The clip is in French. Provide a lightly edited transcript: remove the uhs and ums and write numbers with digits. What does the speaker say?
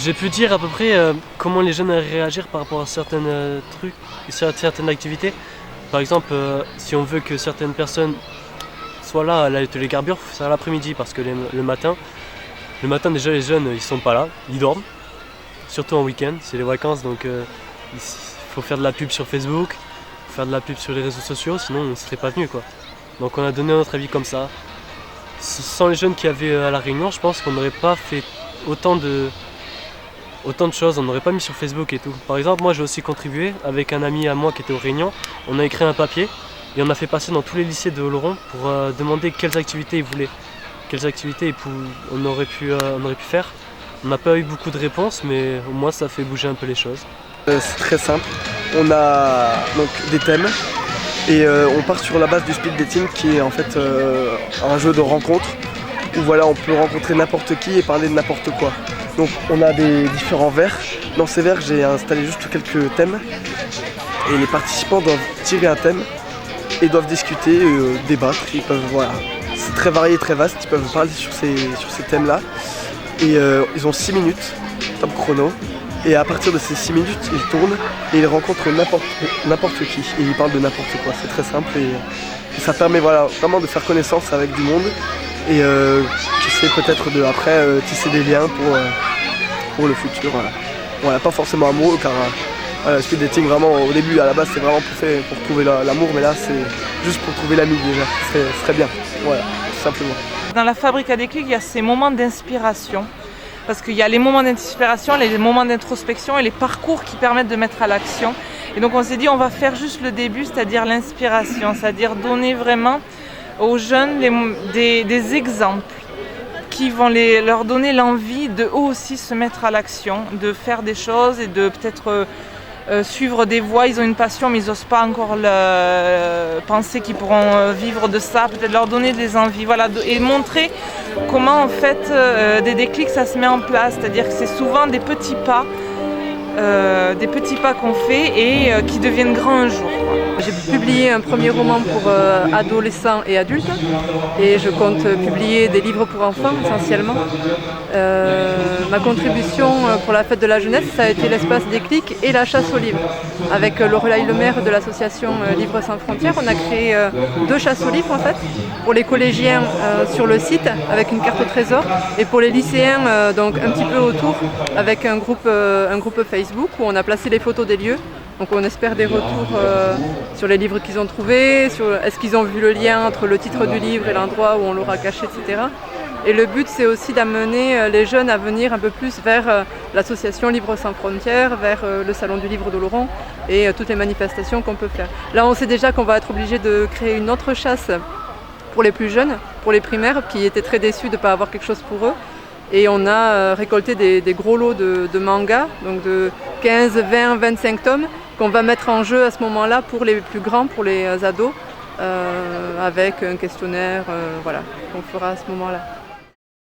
J'ai pu dire à peu près comment les jeunes réagir par rapport à certains trucs, certaines activités. Par exemple, si on veut que certaines personnes soient là à l'atelier Garbure, il faut faire l'après-midi parce que le matin déjà les jeunes ils sont pas là, ils dorment. Surtout en week-end, c'est les vacances donc il faut faire de la pub sur Facebook, faire de la pub sur les réseaux sociaux, sinon on ne serait pas venu quoi. Donc on a donné notre avis comme ça. Sans les jeunes qui avaient à la réunion, je pense qu'on n'aurait pas fait autant de choses, on n'aurait pas mis sur Facebook et tout. Par exemple, moi j'ai aussi contribué avec un ami à moi qui était aux réunions. On a écrit un papier et on a fait passer dans tous les lycées de Oloron pour demander quelles activités ils voulaient, quelles activités on aurait pu faire. On n'a pas eu beaucoup de réponses, mais au moins ça fait bouger un peu les choses. C'est très simple, on a donc des thèmes et on part sur la base du speed dating qui est en fait un jeu de rencontre où voilà, on peut rencontrer n'importe qui et parler de n'importe quoi. Donc on a des différents verres. Dans ces verres, j'ai installé juste quelques thèmes et les participants doivent tirer un thème et doivent discuter, débattre. Ils peuvent, voilà, c'est très varié, très vaste. Ils peuvent parler sur ces thèmes-là et ils ont 6 minutes, top chrono. Et à partir de ces 6 minutes, ils tournent et ils rencontrent n'importe qui et ils parlent de n'importe quoi. C'est très simple et ça permet voilà, vraiment de faire connaissance avec du monde et qui sait peut-être après tisser des liens pour le futur. Voilà, pas forcément amoureux car le speed dating vraiment au début à la base c'est vraiment pour trouver l'amour, mais là c'est juste pour trouver l'ami déjà, ce serait bien, voilà, tout simplement. Dans la fabrique à déclic, il y a ces moments d'inspiration. Parce qu'il y a les moments d'inspiration, les moments d'introspection et les parcours qui permettent de mettre à l'action. Et donc on s'est dit on va faire juste le début, c'est-à-dire l'inspiration, c'est-à-dire donner vraiment aux jeunes des exemples qui vont leur donner l'envie de eux aussi se mettre à l'action, de faire des choses et de peut-être suivre des voies. Ils ont une passion mais ils n'osent pas encore penser qu'ils pourront vivre de ça, peut-être leur donner des envies, voilà, et montrer comment en fait des déclics ça se met en place, c'est-à-dire que c'est souvent des petits pas qu'on fait et qui deviennent grands un jour. J'ai publié un premier roman pour adolescents et adultes et je compte publier des livres pour enfants essentiellement. Ma contribution pour la fête de la jeunesse, ça a été l'espace déclic et la chasse aux livres. Avec Lorelai Lemaire de l'association Livres sans frontières, on a créé 2 chasses aux livres en fait, pour les collégiens sur le site avec une carte au trésor et pour les lycéens donc un petit peu autour avec un groupe Facebook où on a placé les photos des lieux. Donc on espère des retours sur les livres qu'ils ont trouvés, sur est-ce qu'ils ont vu le lien entre le titre du livre et l'endroit où on l'aura caché, etc. Et le but c'est aussi d'amener les jeunes à venir un peu plus vers l'association Livres sans frontières, vers le salon du livre d'Oloron et toutes les manifestations qu'on peut faire. Là on sait déjà qu'on va être obligé de créer une autre chasse pour les plus jeunes, pour les primaires, qui étaient très déçus de ne pas avoir quelque chose pour eux. Et on a récolté des gros lots de mangas, donc de 15, 20, 25 tomes, qu'on va mettre en jeu à ce moment-là pour les plus grands, pour les ados, avec un questionnaire voilà, qu'on fera à ce moment-là.